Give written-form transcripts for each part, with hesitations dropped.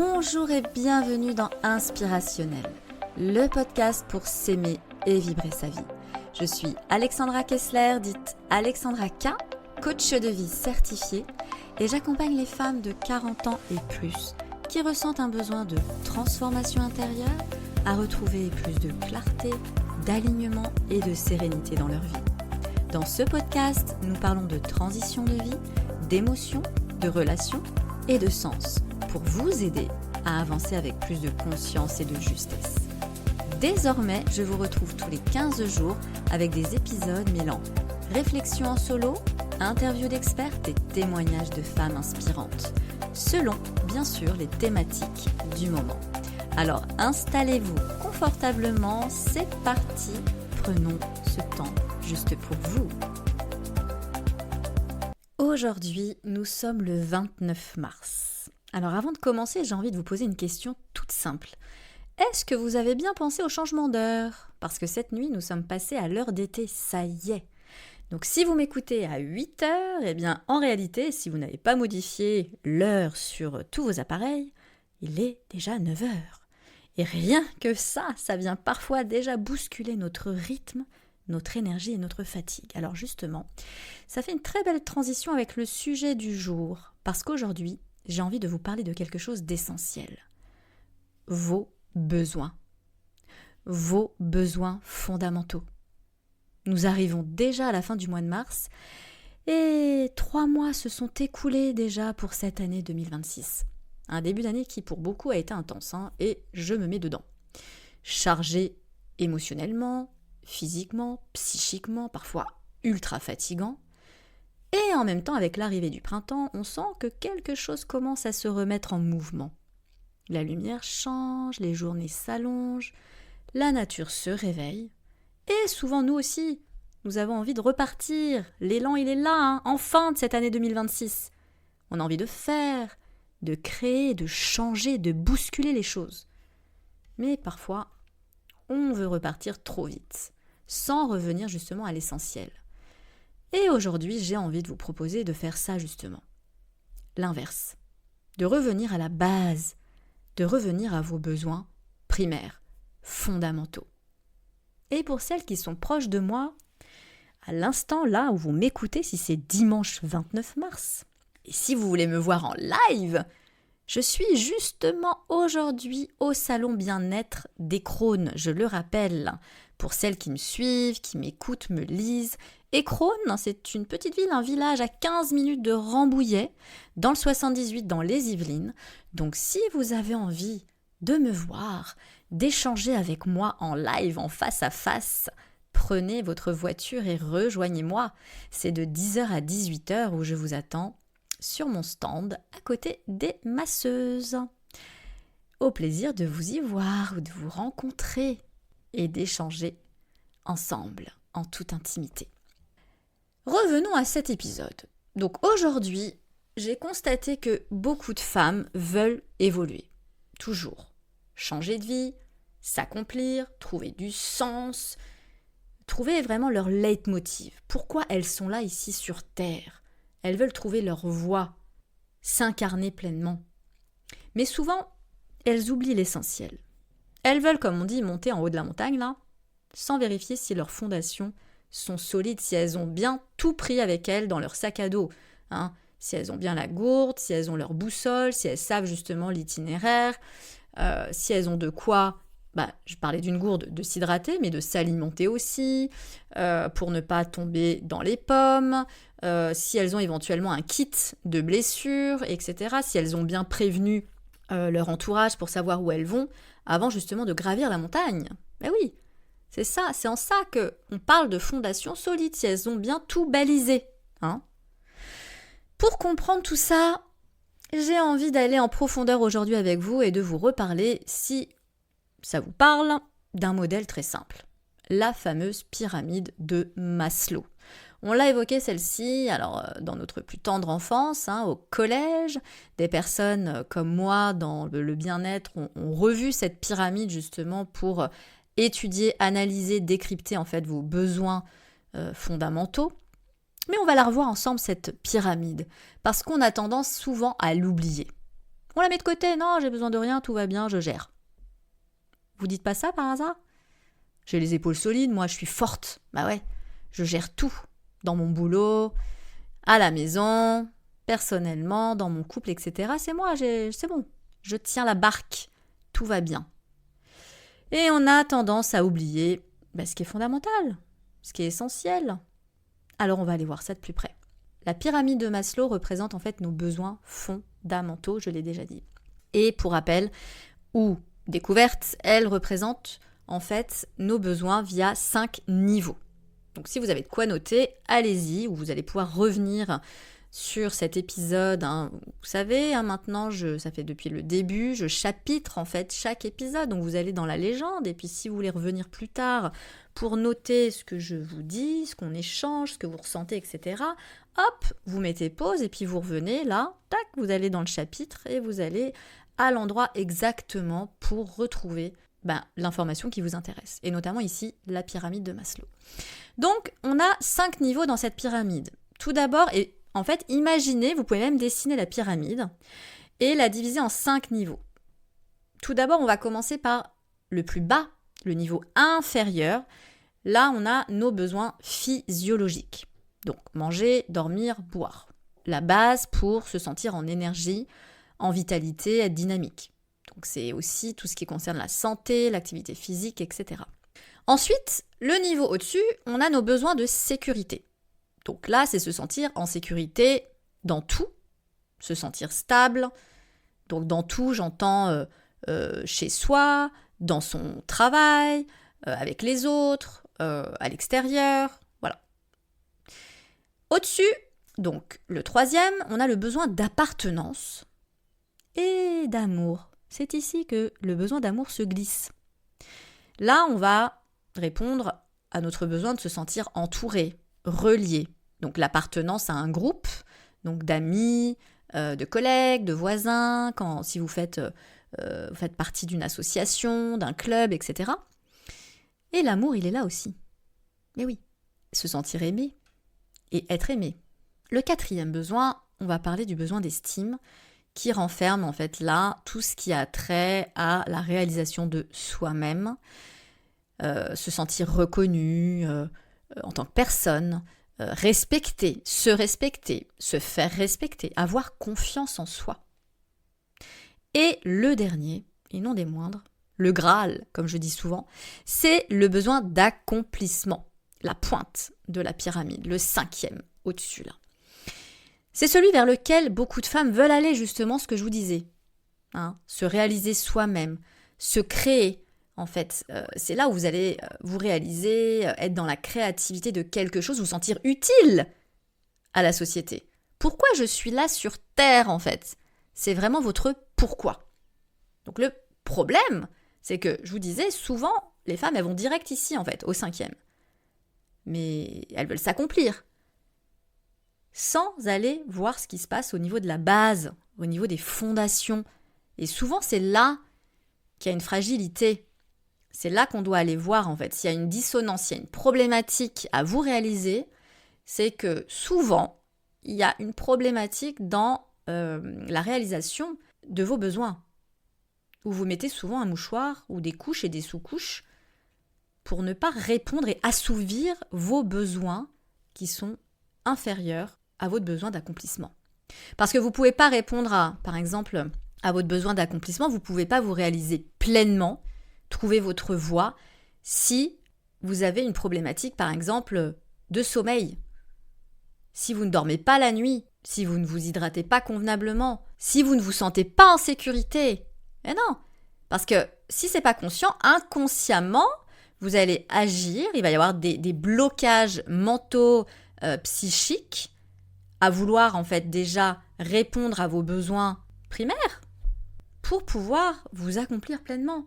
Bonjour et bienvenue dans Inspirationnel, le podcast pour s'aimer et vibrer sa vie. Je suis Alexandra Kessler, dite Alexandra K, coach de vie certifiée, et j'accompagne les femmes de 40 ans et plus qui ressentent un besoin de transformation intérieure à retrouver plus de clarté, d'alignement et de sérénité dans leur vie. Dans ce podcast, nous parlons de transition de vie, d'émotions, de relations et de sens pour vous aider à avancer avec plus de conscience et de justesse. Désormais, je vous retrouve tous les 15 jours avec des épisodes mêlant réflexions en solo, interviews d'expertes et témoignages de femmes inspirantes, selon, bien sûr, les thématiques du moment. Alors, installez-vous confortablement, c'est parti, prenons ce temps juste pour vous. Aujourd'hui, nous sommes le 29 mars. Alors avant de commencer, j'ai envie de vous poser une question toute simple. Est-ce que vous avez bien pensé au changement d'heure ? Parce que cette nuit, nous sommes passés à l'heure d'été, ça y est. Donc si vous m'écoutez à 8 heures, eh bien en réalité, si vous n'avez pas modifié l'heure sur tous vos appareils, il est déjà 9 heures. Et rien que ça vient parfois déjà bousculer notre rythme, notre énergie et notre fatigue. Alors justement, ça fait une très belle transition avec le sujet du jour, parce qu'aujourd'hui, j'ai envie de vous parler de quelque chose d'essentiel. Vos besoins. Vos besoins fondamentaux. Nous arrivons déjà à la fin du mois de mars et 3 mois se sont écoulés déjà pour cette année 2026. Un début d'année qui pour beaucoup a été intense et je me mets dedans. Chargé émotionnellement, physiquement, psychiquement, parfois ultra fatigant. Et en même temps, avec l'arrivée du printemps, on sent que quelque chose commence à se remettre en mouvement. La lumière change, les journées s'allongent, la nature se réveille. Et souvent, nous aussi, nous avons envie de repartir. L'élan, il est là, enfin, de cette année 2026. On a envie de faire, de créer, de changer, de bousculer les choses. Mais parfois, on veut repartir trop vite, sans revenir justement à l'essentiel. Et aujourd'hui, j'ai envie de vous proposer de faire ça justement. L'inverse. De revenir à la base, de revenir à vos besoins primaires, fondamentaux. Et pour celles qui sont proches de moi, à l'instant là où vous m'écoutez, si c'est dimanche 29 mars, et si vous voulez me voir en live, je suis justement aujourd'hui au salon bien-être des Crônes, je le rappelle. Pour celles qui me suivent, qui m'écoutent, me lisent. Et Crônes, c'est une petite ville, un village à 15 minutes de Rambouillet, dans le 78, dans les Yvelines. Donc si vous avez envie de me voir, d'échanger avec moi en live, en face à face, prenez votre voiture et rejoignez-moi. C'est de 10h à 18h où je vous attends sur mon stand à côté des masseuses. Au plaisir de vous y voir ou de vous rencontrer et d'échanger ensemble en toute intimité. Revenons à cet épisode. Donc aujourd'hui, j'ai constaté que beaucoup de femmes veulent évoluer. Toujours. Changer de vie, s'accomplir, trouver du sens, trouver vraiment leur leitmotiv. Pourquoi elles sont là ici sur Terre ? Elles veulent trouver leur voie, s'incarner pleinement. Mais souvent, elles oublient l'essentiel. Elles veulent, comme on dit, monter en haut de la montagne, là, sans vérifier si leurs fondations sont solides, si elles ont bien tout pris avec elles dans leur sac à dos. Si elles ont bien la gourde, si elles ont leur boussole, si elles savent justement l'itinéraire, si elles ont de quoi, je parlais d'une gourde, de s'hydrater, mais de s'alimenter aussi, pour ne pas tomber dans les pommes, si elles ont éventuellement un kit de blessures, etc., si elles ont bien prévenu leur entourage pour savoir où elles vont, avant justement de gravir la montagne. Ben oui, c'est ça, c'est en ça qu'on parle de fondations solides, si elles ont bien tout balisé. Pour comprendre tout ça, j'ai envie d'aller en profondeur aujourd'hui avec vous et de vous reparler, si ça vous parle, d'un modèle très simple. La fameuse pyramide de Maslow. On l'a évoqué celle-ci, alors dans notre plus tendre enfance, au collège, des personnes comme moi dans le bien-être ont revu cette pyramide justement pour étudier, analyser, décrypter en fait vos besoins fondamentaux. Mais on va la revoir ensemble cette pyramide, parce qu'on a tendance souvent à l'oublier. On la met de côté, non, j'ai besoin de rien, tout va bien, je gère. Vous dites pas ça par hasard? J'ai les épaules solides, moi je suis forte. Bah ouais, je gère tout. Dans mon boulot, à la maison, personnellement, dans mon couple, etc. C'est moi, c'est bon. Je tiens la barque, tout va bien. Et on a tendance à oublier ce qui est fondamental, ce qui est essentiel. Alors on va aller voir ça de plus près. La pyramide de Maslow représente en fait nos besoins fondamentaux, je l'ai déjà dit. Et pour rappel, ou découverte, elle représente en fait nos besoins via 5 niveaux. Donc si vous avez de quoi noter, allez-y, ou vous allez pouvoir revenir sur cet épisode. Vous savez, maintenant, ça fait depuis le début, je chapitre en fait chaque épisode, donc vous allez dans la légende, et puis si vous voulez revenir plus tard pour noter ce que je vous dis, ce qu'on échange, ce que vous ressentez, etc., hop, vous mettez pause, et puis vous revenez là, tac, vous allez dans le chapitre, et vous allez à l'endroit exactement pour retrouver l'information qui vous intéresse, et notamment ici, la pyramide de Maslow. Donc, on a 5 niveaux dans cette pyramide. Tout d'abord, et en fait, imaginez, vous pouvez même dessiner la pyramide et la diviser en 5 niveaux. Tout d'abord, on va commencer par le plus bas, le niveau inférieur. Là, on a nos besoins physiologiques. Donc, manger, dormir, boire. La base pour se sentir en énergie, en vitalité, être dynamique. Donc, c'est aussi tout ce qui concerne la santé, l'activité physique, etc. Ensuite, le niveau au-dessus, on a nos besoins de sécurité. Donc là, c'est se sentir en sécurité dans tout, se sentir stable. Donc dans tout, j'entends chez soi, dans son travail, avec les autres, à l'extérieur, voilà. Au-dessus, donc le troisième, on a le besoin d'appartenance et d'amour. C'est ici que le besoin d'amour se glisse. Là, on va répondre à notre besoin de se sentir entouré, relié. Donc l'appartenance à un groupe, donc d'amis, de collègues, de voisins, si vous faites partie d'une association, d'un club, etc. Et l'amour, il est là aussi. Mais oui, se sentir aimé et être aimé. Le quatrième besoin, on va parler du besoin d'estime, qui renferme en fait là tout ce qui a trait à la réalisation de soi-même, se sentir reconnu en tant que personne, respecter, se faire respecter, avoir confiance en soi. Et le dernier, et non des moindres, le Graal, comme je dis souvent, c'est le besoin d'accomplissement, la pointe de la pyramide, le 5e au-dessus là. C'est celui vers lequel beaucoup de femmes veulent aller, justement, ce que je vous disais. Se réaliser soi-même, se créer. En fait, c'est là où vous allez vous réaliser, être dans la créativité de quelque chose, vous sentir utile à la société. Pourquoi je suis là sur Terre, en fait? C'est vraiment votre pourquoi. Donc le problème, c'est que, je vous disais, souvent, les femmes, elles vont direct ici, en fait, au 5e. Mais elles veulent s'accomplir, sans aller voir ce qui se passe au niveau de la base, au niveau des fondations. Et souvent, c'est là qu'il y a une fragilité. C'est là qu'on doit aller voir, en fait. S'il y a une dissonance, s'il y a une problématique à vous réaliser, c'est que souvent, il y a une problématique dans la réalisation de vos besoins. Où vous mettez souvent un mouchoir ou des couches et des sous-couches pour ne pas répondre et assouvir vos besoins qui sont inférieurs à votre besoin d'accomplissement. Parce que vous ne pouvez pas répondre par exemple, à votre besoin d'accomplissement, vous ne pouvez pas vous réaliser pleinement, trouver votre voie, si vous avez une problématique, par exemple, de sommeil. Si vous ne dormez pas la nuit, si vous ne vous hydratez pas convenablement, si vous ne vous sentez pas en sécurité. Mais non, parce que si ce n'est pas conscient, inconsciemment, vous allez agir, il va y avoir des blocages mentaux, psychiques, à vouloir en fait déjà répondre à vos besoins primaires pour pouvoir vous accomplir pleinement.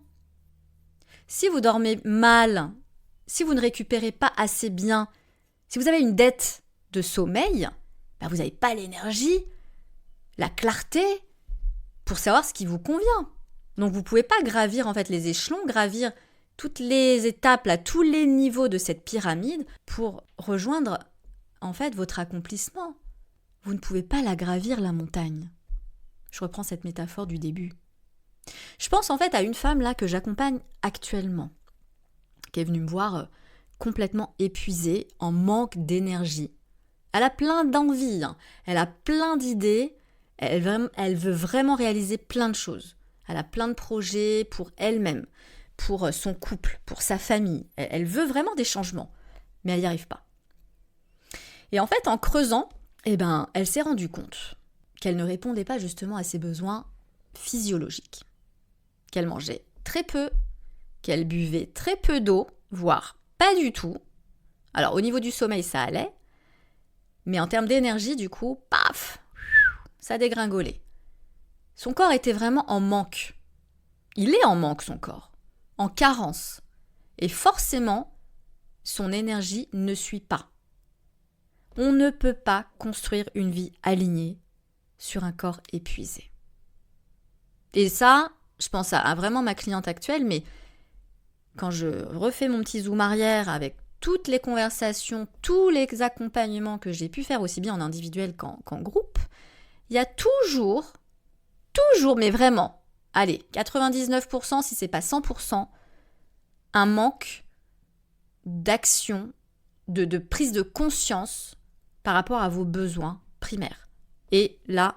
Si vous dormez mal, si vous ne récupérez pas assez bien, si vous avez une dette de sommeil, vous n'avez pas l'énergie, la clarté pour savoir ce qui vous convient. Donc vous ne pouvez pas gravir en fait les échelons, gravir toutes les étapes, là, tous les niveaux de cette pyramide pour rejoindre en fait votre accomplissement. Vous ne pouvez pas la gravir, la montagne. Je reprends cette métaphore du début. Je pense en fait à une femme là que j'accompagne actuellement, qui est venue me voir complètement épuisée, en manque d'énergie. Elle a plein d'envie, hein. Elle a plein d'idées, elle veut vraiment réaliser plein de choses. Elle a plein de projets pour elle-même, pour son couple, pour sa famille. Elle veut vraiment des changements, mais elle n'y arrive pas. Et en fait, en creusant, elle s'est rendue compte qu'elle ne répondait pas justement à ses besoins physiologiques. Qu'elle mangeait très peu, qu'elle buvait très peu d'eau, voire pas du tout. Alors au niveau du sommeil, ça allait, mais en termes d'énergie, du coup, paf, ça dégringolait. Son corps était vraiment en manque. Il est en manque, son corps, en carence. Et forcément, son énergie ne suit pas. On ne peut pas construire une vie alignée sur un corps épuisé. Et ça, je pense à vraiment ma cliente actuelle, mais quand je refais mon petit zoom arrière avec toutes les conversations, tous les accompagnements que j'ai pu faire aussi bien en individuel qu'en groupe, il y a toujours, mais vraiment, allez, 99% si c'est pas 100%, un manque d'action, de prise de conscience par rapport à vos besoins primaires. Et là,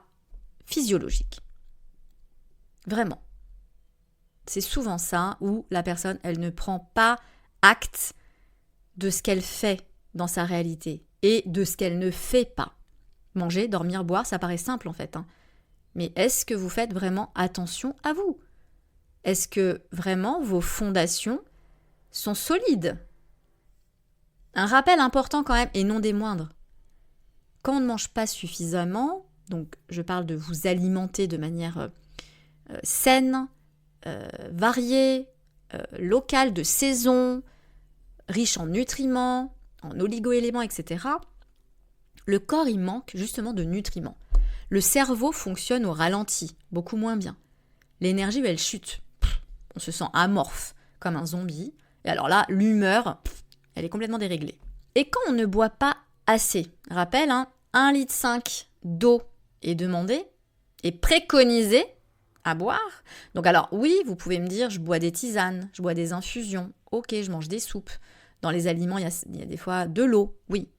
physiologiques. Vraiment. C'est souvent ça où la personne, elle ne prend pas acte de ce qu'elle fait dans sa réalité et de ce qu'elle ne fait pas. Manger, dormir, boire, ça paraît simple en fait. Mais est-ce que vous faites vraiment attention à vous ? Est-ce que vraiment vos fondations sont solides ? Un rappel important quand même, et non des moindres. Quand on ne mange pas suffisamment, donc je parle de vous alimenter de manière saine, variée, locale, de saison, riche en nutriments, en oligo-éléments, etc., le corps, il manque justement de nutriments. Le cerveau fonctionne au ralenti, beaucoup moins bien. L'énergie, elle chute. On se sent amorphe, comme un zombie. Et alors là, l'humeur, elle est complètement déréglée. Et quand on ne boit pas assez, rappel, 1,5 litre d'eau est demandé et préconisé à boire. Donc alors oui, vous pouvez me dire, je bois des tisanes, je bois des infusions, ok, je mange des soupes. Dans les aliments, il y a des fois de l'eau, oui.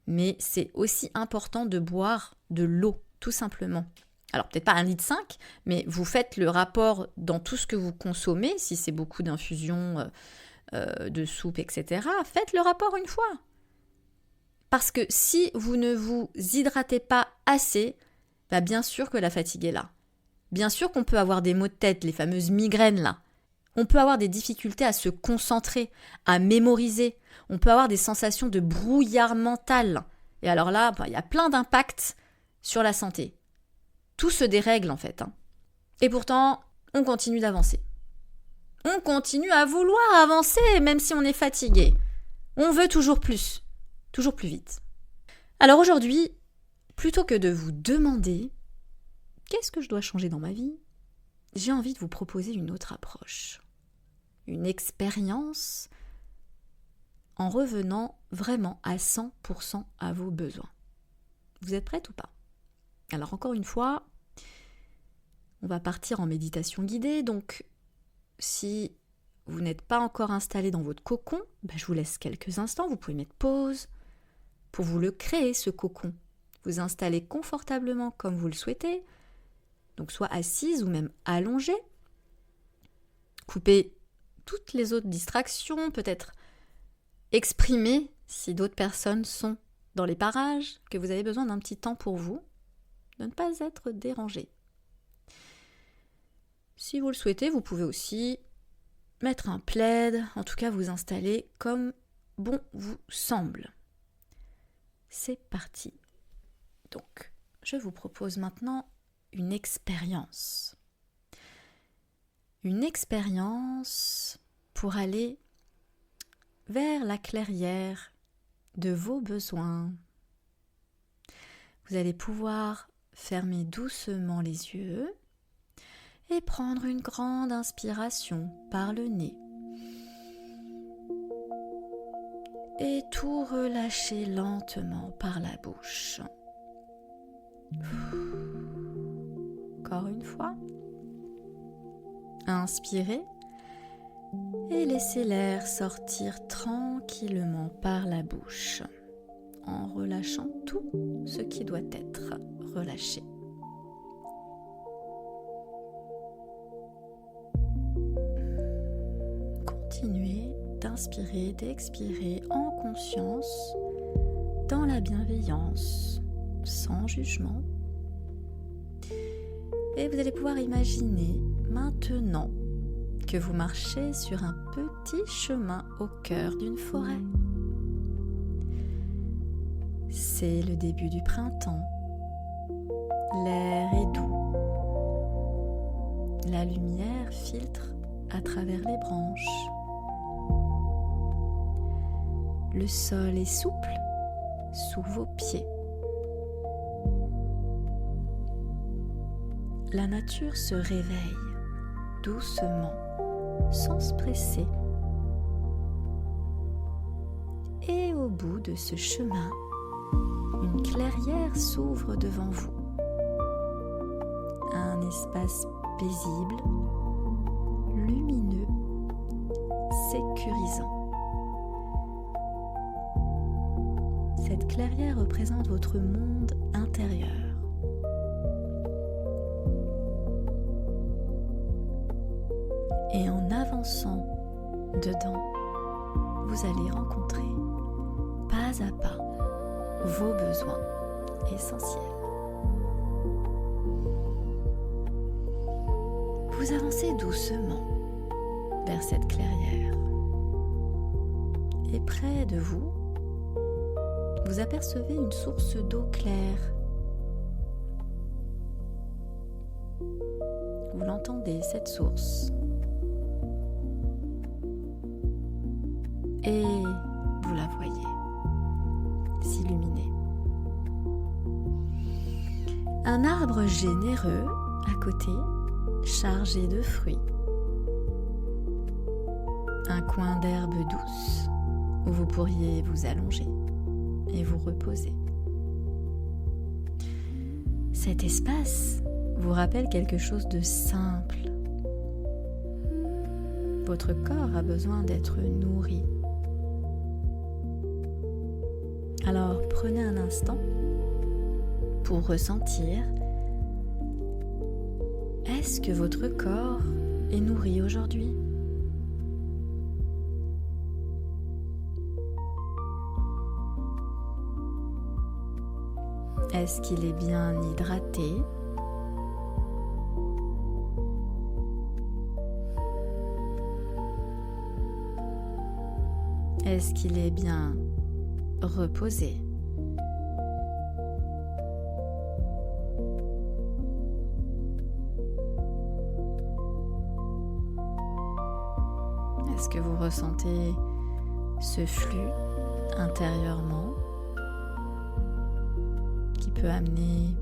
Mais c'est aussi important de boire de l'eau, tout simplement. Alors peut-être pas 1,5 litre, mais vous faites le rapport dans tout ce que vous consommez, si c'est beaucoup d'infusions, de soupe, etc. Faites le rapport une fois. Parce que si vous ne vous hydratez pas assez, bien sûr que la fatigue est là. Bien sûr qu'on peut avoir des maux de tête, les fameuses migraines là. On peut avoir des difficultés à se concentrer, à mémoriser. On peut avoir des sensations de brouillard mental. Et alors là, il y a plein d'impacts sur la santé. Tout se dérègle en fait. Et pourtant, on continue d'avancer. On continue à vouloir avancer même si on est fatigué. On veut toujours plus vite. Alors aujourd'hui, plutôt que de vous demander qu'est-ce que je dois changer dans ma vie, j'ai envie de vous proposer une autre approche. Une expérience en revenant vraiment à 100% à vos besoins. Vous êtes prête ou pas ? Alors encore une fois, on va partir en méditation guidée, donc si vous n'êtes pas encore installé dans votre cocon, je vous laisse quelques instants, vous pouvez mettre pause pour vous le créer ce cocon. Vous installez confortablement comme vous le souhaitez, donc soit assise ou même allongée. Coupez toutes les autres distractions, peut-être exprimer si d'autres personnes sont dans les parages, que vous avez besoin d'un petit temps pour vous, de ne pas être dérangé. Si vous le souhaitez, vous pouvez aussi mettre un plaid, en tout cas vous installer comme bon vous semble. C'est parti. Donc, je vous propose maintenant une expérience. Une expérience pour aller vers la clairière de vos besoins. Vous allez pouvoir fermer doucement les yeux et prendre une grande inspiration par le nez. Et tout relâcher lentement par la bouche. Encore une fois. Inspirez et laissez l'air sortir tranquillement par la bouche en relâchant tout ce qui doit être relâché. Continuez d'inspirer, d'expirer en conscience, dans la bienveillance, sans jugement. Et vous allez pouvoir imaginer maintenant que vous marchez sur un petit chemin au cœur d'une forêt. C'est le début du printemps. L'air est doux. La lumière filtre à travers les branches. Le sol est souple sous vos pieds. La nature se réveille doucement, sans se presser. Et au bout de ce chemin, une clairière s'ouvre devant vous. Un espace paisible, lumineux, sécurisant. Cette clairière représente votre monde intérieur. Et en avançant dedans, vous allez rencontrer pas à pas vos besoins essentiels. Vous avancez doucement vers cette clairière. Et près de vous, vous apercevez une source d'eau claire. Vous l'entendez, cette source. Et vous la voyez s'illuminer. Un arbre généreux à côté, chargé de fruits. Un coin d'herbe douce où vous pourriez vous allonger et vous reposer. Cet espace vous rappelle quelque chose de simple. Votre corps a besoin d'être nourri. Alors prenez un instant pour ressentir. Est-ce que votre corps est nourri aujourd'hui ? Est-ce qu'il est bien hydraté ? Est-ce qu'il est bien reposé ? Est-ce que vous ressentez ce flux intérieurement qui peut amener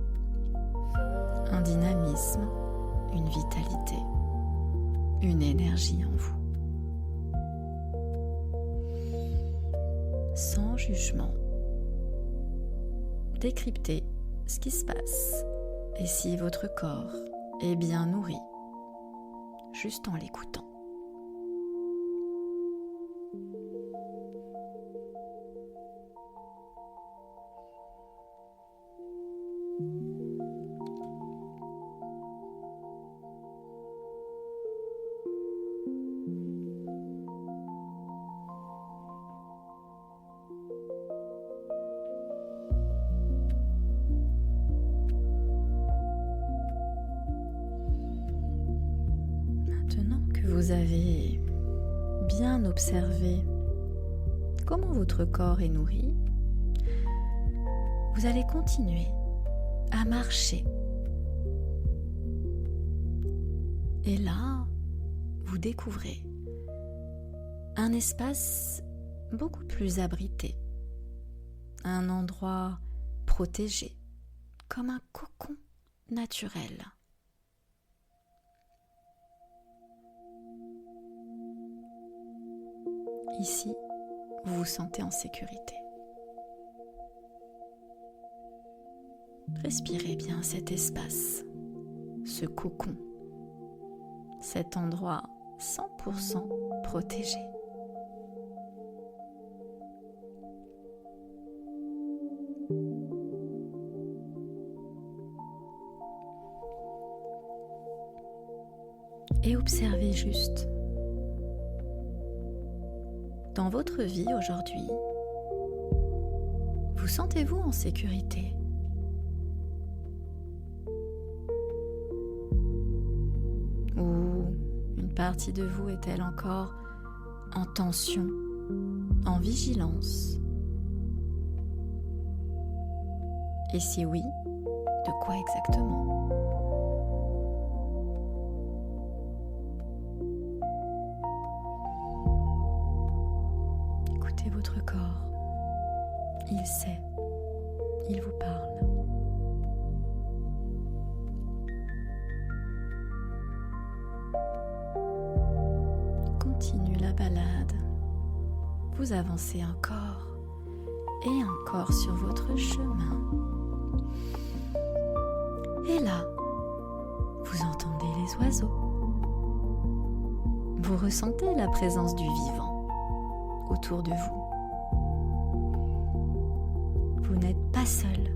un dynamisme, une vitalité, une énergie en vous? Sans jugement, décryptez ce qui se passe et si votre corps est bien nourri, juste en l'écoutant. Vous avez bien observé comment votre corps est nourri. Vous allez continuer à marcher. Et là, vous découvrez un espace beaucoup plus abrité, un endroit protégé, comme un cocon naturel. Ici, vous vous sentez en sécurité. Respirez bien cet espace ce cocon, cet endroit 100% protégé. Et observez juste. Dans votre vie aujourd'hui, vous sentez-vous en sécurité? Ou une partie de vous est-elle encore en tension, en vigilance? Et si oui, de quoi exactement? Écoutez votre corps. Il sait, il vous parle. Continue la balade. Vous avancez encore et encore sur votre chemin. Et là, vous entendez les oiseaux. Vous ressentez la présence du vivant autour de vous. Vous n'êtes pas seul.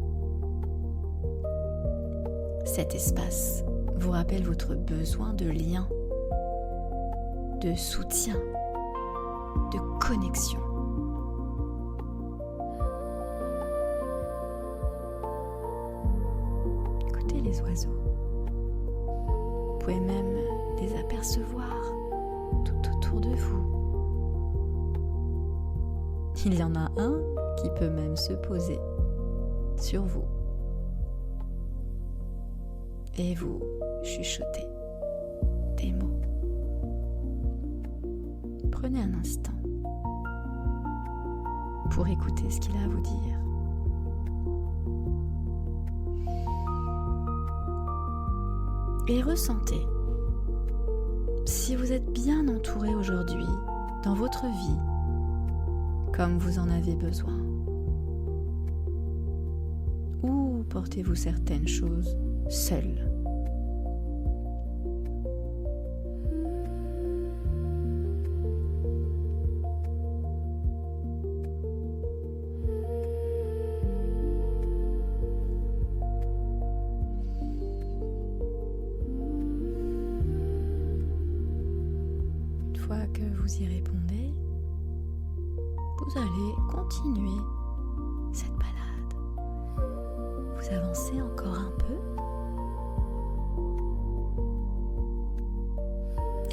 Cet espace vous rappelle votre besoin de lien, de soutien, de connexion. Écoutez les oiseaux. Vous pouvez même les apercevoir tout autour de vous. Il y en a un qui peut même se poser sur vous et vous chuchoter des mots. Prenez un instant pour écouter ce qu'il a à vous dire. Et ressentez si vous êtes bien entouré aujourd'hui dans votre vie comme vous en avez besoin. Ou portez-vous certaines choses seul? Une fois que vous y répondez, vous allez continuer cette balade. Vous avancez encore un peu.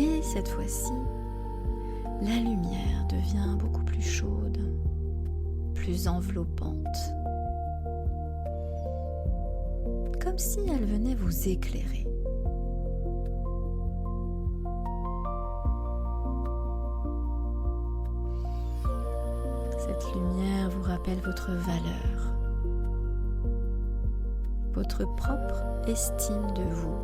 Et cette fois-ci, la lumière devient beaucoup plus chaude, plus enveloppante. Comme si elle venait vous éclairer. Cette lumière vous rappelle votre valeur, votre propre estime de vous,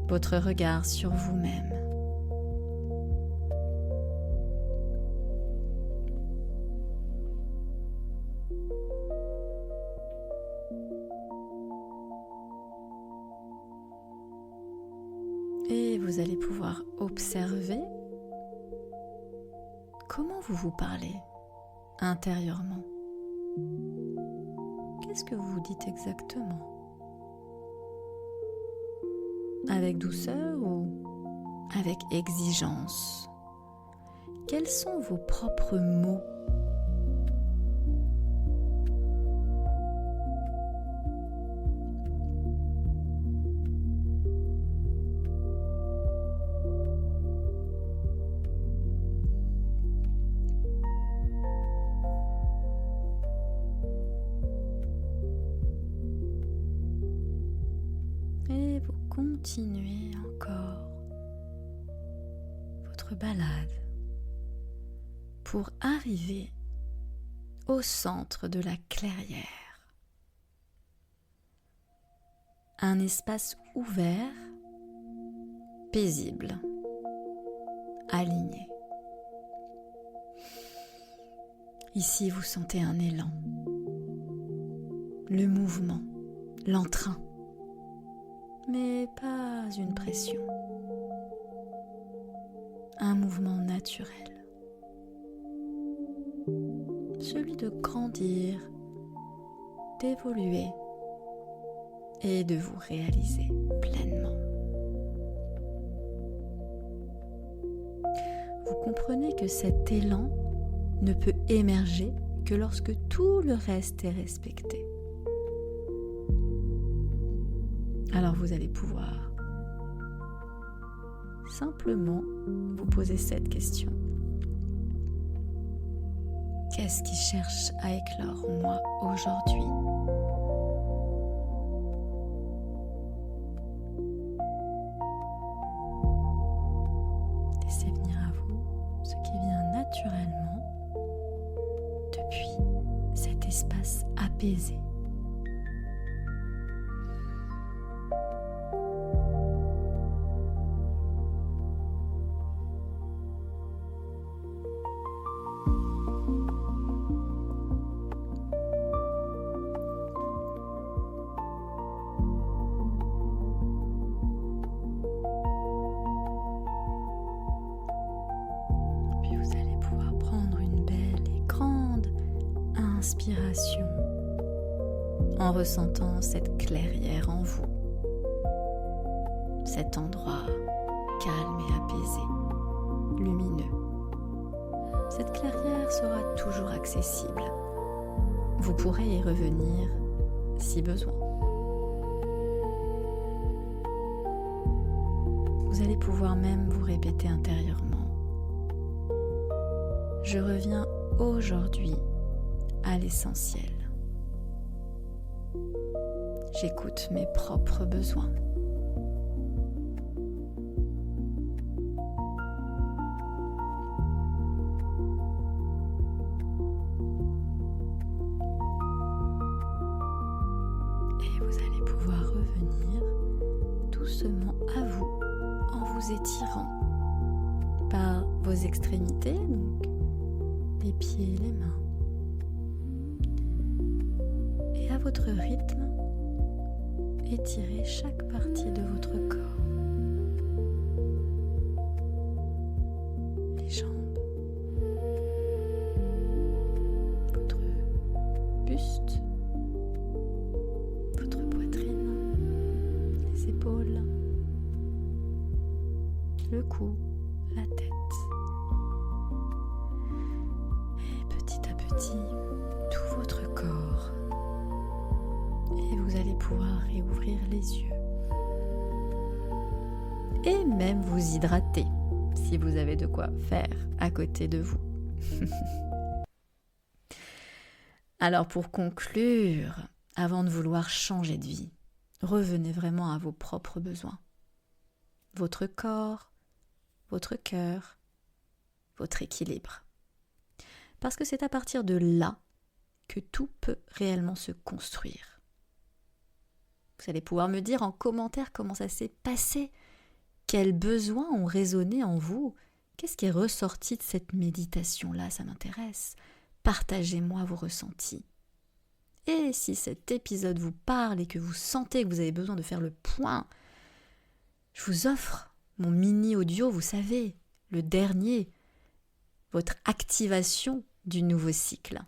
votre regard sur vous-même. Et vous allez pouvoir observer comment vous vous parlez intérieurement. Qu'est-ce que vous vous dites exactement? Avec douceur ou avec exigence? Quels sont vos propres mots? Et vous continuez encore votre balade pour arriver au centre de la clairière. Un espace ouvert, paisible, aligné. Ici, vous sentez un élan, le mouvement, l'entrain, mais pas une pression. Un mouvement naturel, celui de grandir, d'évoluer et de vous réaliser pleinement. Vous comprenez que cet élan ne peut émerger que lorsque tout le reste est respecté. Alors vous allez pouvoir simplement vous poser cette question. Qu'est-ce qui cherche à éclore en moi aujourd'hui ? Laissez venir à vous ce qui vient naturellement depuis cet espace apaisé. Inspiration en ressentant cette clairière en vous, cet endroit calme et apaisé, lumineux. Cette clairière sera toujours accessible. Vous pourrez y revenir si besoin. Vous allez pouvoir même vous répéter intérieurement. Je reviens aujourd'hui à l'essentiel. J'écoute mes propres besoins. Et vous allez pouvoir revenir doucement à vous en vous étirant par vos extrémités, donc les pieds et les mains. À votre rythme, étirez chaque partie de votre corps. Les jambes, votre buste, votre poitrine, les épaules, le cou, la tête. Et petit à petit, tout votre corps. Et vous allez pouvoir réouvrir les yeux. Et même vous hydrater, si vous avez de quoi faire à côté de vous. Alors pour conclure, avant de vouloir changer de vie, revenez vraiment à vos propres besoins. Votre corps, votre cœur, votre équilibre. Parce que c'est à partir de là que tout peut réellement se construire. Vous allez pouvoir me dire en commentaire comment ça s'est passé, quels besoins ont résonné en vous, qu'est-ce qui est ressorti de cette méditation-là, ça m'intéresse. Partagez-moi vos ressentis. Et si cet épisode vous parle et que vous sentez que vous avez besoin de faire le point, je vous offre mon mini audio, vous savez, le dernier, votre activation du nouveau cycle.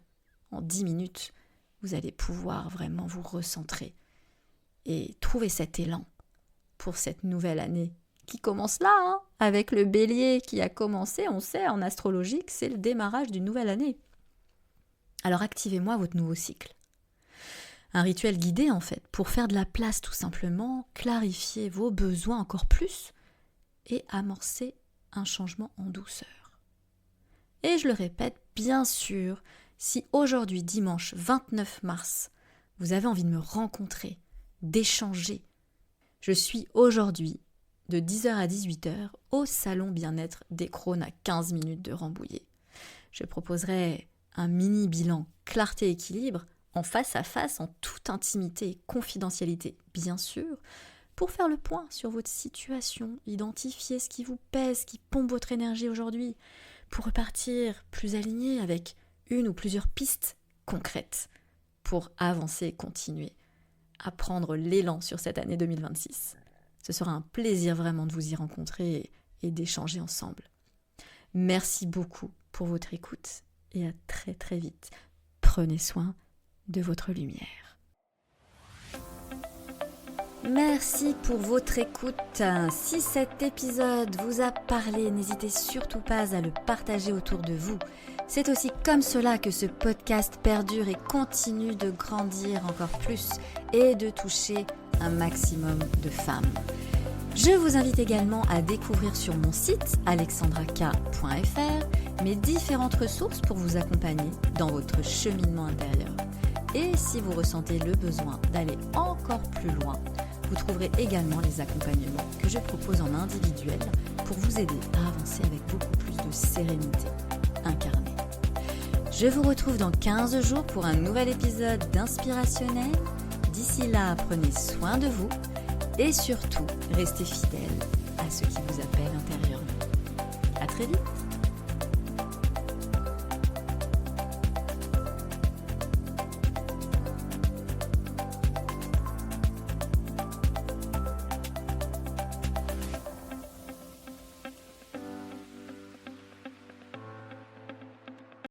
En 10 minutes, vous allez pouvoir vraiment vous recentrer et trouver cet élan pour cette nouvelle année qui commence là, avec le bélier qui a commencé, on sait en astrologie que c'est le démarrage d'une nouvelle année. Alors activez-moi votre nouveau cycle. Un rituel guidé en fait, pour faire de la place tout simplement, clarifier vos besoins encore plus et amorcer un changement en douceur. Et je le répète, bien sûr, si aujourd'hui, dimanche 29 mars, vous avez envie de me rencontrer, d'échanger, je suis aujourd'hui de 10h à 18h au salon bien-être des Crônes à 15 minutes de Rambouillet. Je proposerai un mini bilan clarté-équilibre en face à face, en toute intimité et confidentialité, bien sûr, pour faire le point sur votre situation, identifier ce qui vous pèse, ce qui pompe votre énergie aujourd'hui, pour repartir plus aligné avec une ou plusieurs pistes concrètes pour avancer et continuer à prendre l'élan sur cette année 2026. Ce sera un plaisir vraiment de vous y rencontrer et d'échanger ensemble. Merci beaucoup pour votre écoute et à très très vite. Prenez soin de votre lumière. Merci pour votre écoute. Si cet épisode vous a parlé, n'hésitez surtout pas à le partager autour de vous. C'est aussi comme cela que ce podcast perdure et continue de grandir encore plus et de toucher un maximum de femmes. Je vous invite également à découvrir sur mon site alexandraka.fr mes différentes ressources pour vous accompagner dans votre cheminement intérieur. Et si vous ressentez le besoin d'aller encore plus loin, vous trouverez également les accompagnements que je propose en individuel pour vous aider à avancer avec beaucoup plus de sérénité incarnée. Je vous retrouve dans 15 jours pour un nouvel épisode d'Inspirationnel. D'ici là, prenez soin de vous et surtout, restez fidèles à ce qui vous appelle intérieurement. À très vite!